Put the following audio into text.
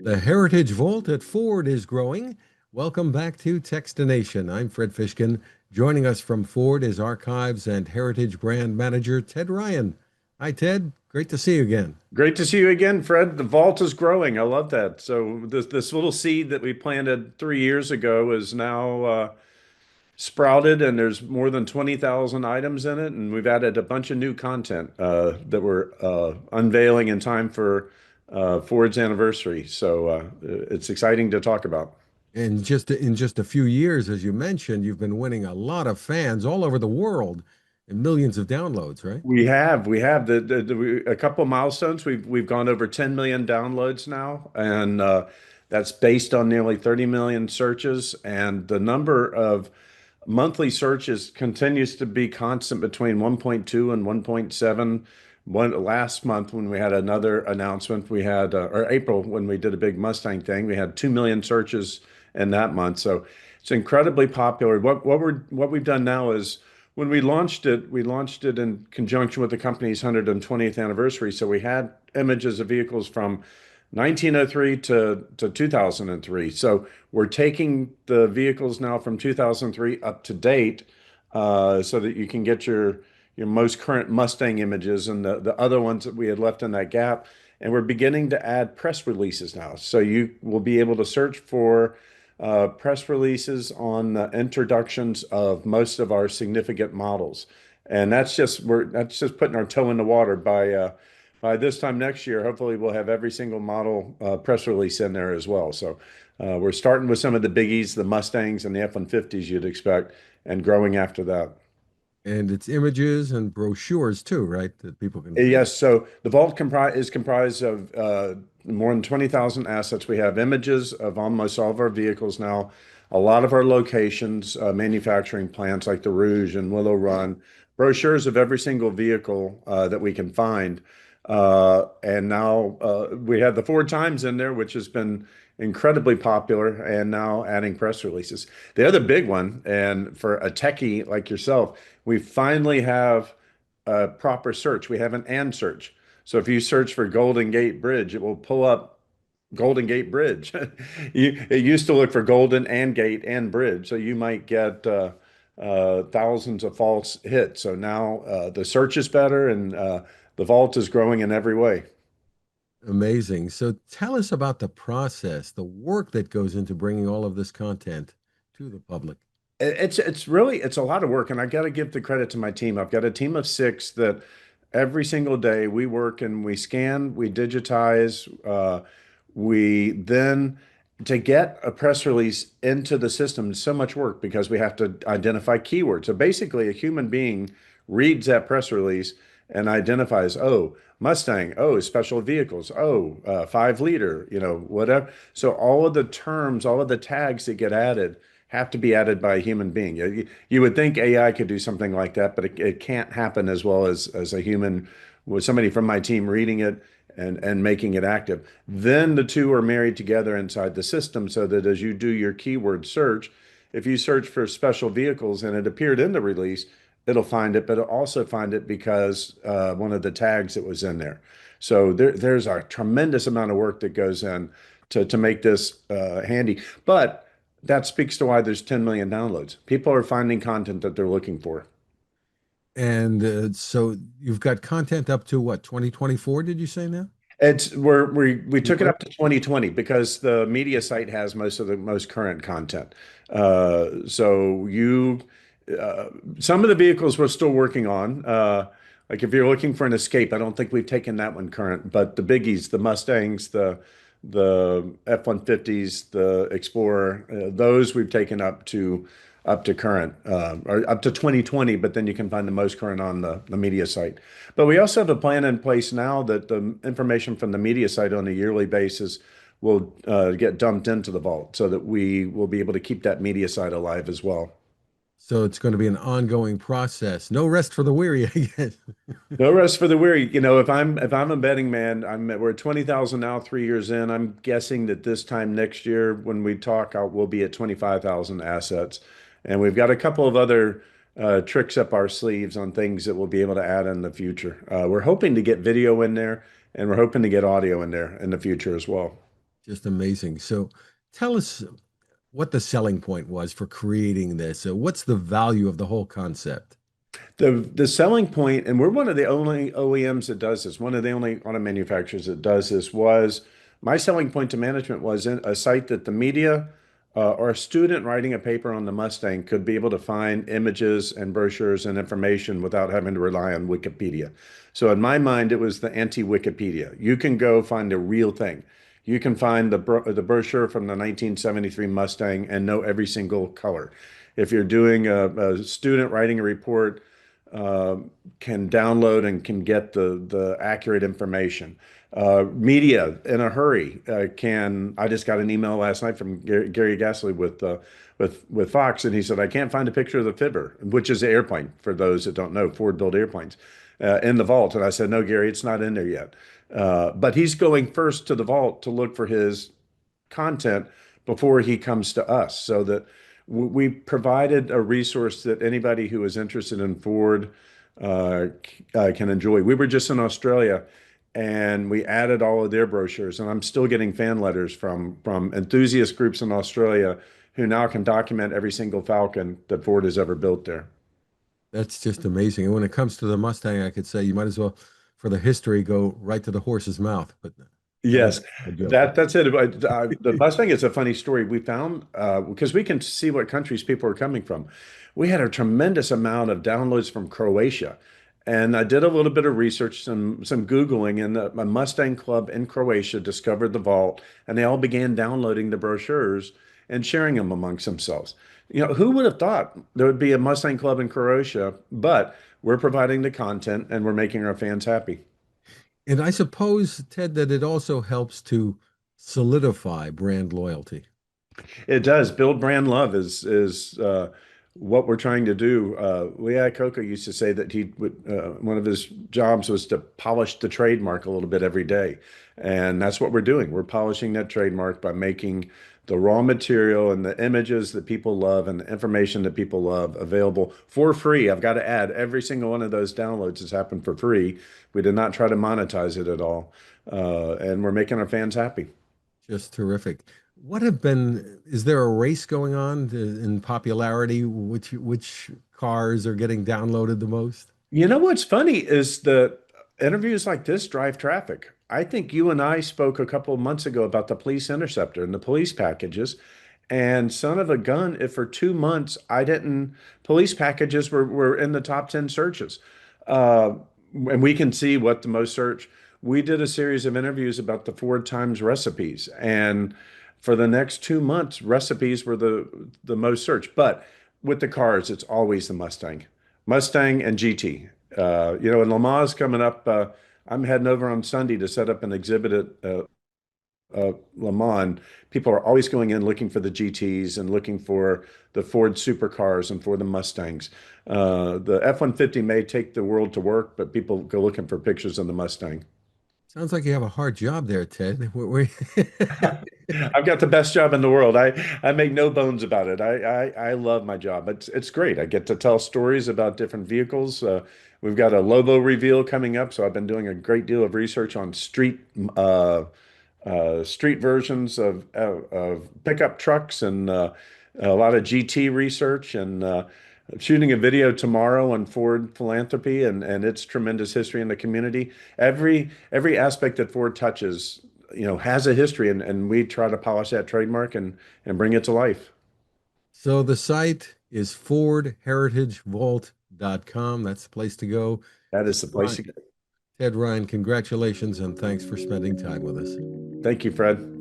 The Heritage Vault at Ford is growing. Welcome back to Techstination. I'm Fred Fishkin. Joining us from Ford is Archives and Heritage Brand Manager Ted Ryan. Hi, Ted. Great to see you again. Great to see you again, Fred. The vault is growing. I love that. So this little seed that we planted 3 years ago is now sprouted, and there's more than 20,000 items in it, and we've added a bunch of new content that we're unveiling in time for Ford's anniversary. So it's exciting to talk about. And just in just a few years, as you mentioned, you've been winning a lot of fans all over the world and millions of downloads, right? We have a couple of milestones. We've gone over 10 million downloads now, and that's based on nearly 30 million searches. And the number of monthly searches continues to be constant between 1.2 and 1.7. One last month when we had another announcement, we had or April when we did a big Mustang thing, we had 2 million searches in that month. So it's incredibly popular. What we've done now is when we launched it in conjunction with the company's 120th anniversary. So we had images of vehicles from 1903 to 2003. So we're taking the vehicles now from 2003 up to date, so that you can get your most current Mustang images and the other ones that we had left in that gap. And we're beginning to add press releases now. So you will be able to search for press releases on the introductions of most of our significant models. And that's just putting our toe in the water. By this time next year, hopefully we'll have every single model press release in there as well. So we're starting with some of the biggies, the Mustangs and the F-150s you'd expect, and growing after that. And it's images and brochures too, right? That people can view. Yes, so the vault is comprised of more than 20,000 assets. We have images of almost all of our vehicles now, a lot of our locations, manufacturing plants like the Rouge and Willow Run, brochures of every single vehicle that we can find. And now we have the Ford Times in there, which has been incredibly popular, and now adding press releases. The other big one, and for a techie like yourself, we finally have a proper search. We have an and search. So if you search for Golden Gate Bridge, it will pull up Golden Gate Bridge. It used to look for Golden and Gate and Bridge, so you might get thousands of false hits. So now the search is better, and the vault is growing in every way. Amazing. So tell us about the process, the work that goes into bringing all of this content to the public. It's a lot of work, and I got to give the credit to my team. I've got a team of six that every single day we work and we scan, we digitize, we then to get a press release into the system is so much work because we have to identify keywords. So basically, a human being reads that press release and identifies, oh, Mustang, oh, special vehicles, oh, 5 liter, whatever. So all of the terms, all of the tags that get added have to be added by a human being. You would think AI could do something like that, but it can't happen as well as a human with somebody from my team reading it and making it active. Then the two are married together inside the system so that as you do your keyword search, if you search for special vehicles and it appeared in the release, it'll find it, but it'll also find it because one of the tags that was in there. So there's a tremendous amount of work that goes in to make this handy. But that speaks to why there's 10 million downloads. People are finding content that they're looking for. And so you've got content up to what, 2024, did you say now? We took it up to 2020 because the media site has most of the most current content. So you some of the vehicles we're still working on. Like if you're looking for an Escape, I don't think we've taken that one current, but the biggies, the Mustangs, the F-150s, the Explorer, those we've taken up to current or up to 2020, but then you can find the most current on the media site. But we also have a plan in place now that the information from the media site on a yearly basis will get dumped into the vault so that we will be able to keep that media site alive as well. So it's going to be an ongoing process. No rest for the weary, I guess. No rest for the weary. If I'm a betting man, we're at 20,000 now, 3 years in. I'm guessing that this time next year, when we talk, we'll be at 25,000 assets, and we've got a couple of other tricks up our sleeves on things that we'll be able to add in the future. We're hoping to get video in there, and we're hoping to get audio in there in the future as well. Just amazing. So tell us what the selling point was for creating this. So what's the value of the whole concept? The selling point, and we're one of the only OEMs that does this, one of the only auto manufacturers that does this, was my selling point to management was in a site that the media or a student writing a paper on the Mustang could be able to find images and brochures and information without having to rely on Wikipedia. So in my mind, it was the anti-Wikipedia. You can go find the real thing. You can find the brochure from the 1973 Mustang and know every single color. If you're doing a student writing a report, uh, can download and can get the accurate information. Media in a hurry can. I just got an email last night from Gary Gasley with Fox, and he said I can't find a picture of the Fibber, which is the airplane for those that don't know, Ford built airplanes, in the vault. And I said, no, Gary, it's not in there yet. But he's going first to the vault to look for his content before he comes to us, so that we provided a resource that anybody who is interested in Ford can enjoy. We were just in Australia and we added all of their brochures, and I'm still getting fan letters from enthusiast groups in Australia who now can document every single Falcon that Ford has ever built there. That's just amazing. And when it comes to the Mustang, I could say you might as well, for the history, go right to the horse's mouth. But that was Yes, a joke. that's it. The Mustang is a funny story. We found because we can see what countries people are coming from. We had a tremendous amount of downloads from Croatia, and I did a little bit of research, some Googling, and a Mustang club in Croatia discovered the vault, and they all began downloading the brochures and sharing them amongst themselves. You know, who would have thought there would be a Mustang club in Croatia? But we're providing the content, and we're making our fans happy. And I suppose, Ted, that it also helps to solidify brand loyalty. It does. Build brand love is what we're trying to do. Lee Coco used to say that he would one of his jobs was to polish the trademark a little bit every day, and that's what we're doing. We're polishing that trademark by making the raw material and the images that people love and the information that people love available for free. I've got to add, every single one of those downloads has happened for free. We did not try to monetize it at all, and we're making our fans happy. Just terrific. Is there a race going on in popularity? Which cars are getting downloaded the most? You know what's funny is that interviews like this drive traffic. I think you and I spoke a couple of months ago about the police interceptor and the police packages. And son of a gun, if for 2 months I didn't, police packages were in the top 10 searches. Uh, and we can see what the most search. We did a series of interviews about the Ford Times recipes. And for the next 2 months, recipes were the most searched. But with the cars, it's always the Mustang and GT. You know, and Le Mans coming up. I'm heading over on Sunday to set up an exhibit at Le Mans. People are always going in looking for the GTs and looking for the Ford supercars and for the Mustangs. The F-150 may take the world to work, but people go looking for pictures of the Mustang. Sounds like you have a hard job there, Ted. I've got the best job in the world. I make no bones about it. I love my job. It's great. I get to tell stories about different vehicles. We've got a Lobo reveal coming up, so I've been doing a great deal of research on street versions of pickup trucks and a lot of GT research and shooting a video tomorrow on Ford philanthropy and its tremendous history in the community. Every aspect that Ford touches, you know, has a history, and we try to polish that trademark and bring it to life. So the site is fordheritagevault.com. That's the place to go. That Ted is the place Ryan, to go. Ted Ryan, congratulations and thanks for spending time with us. Thank you, Fred.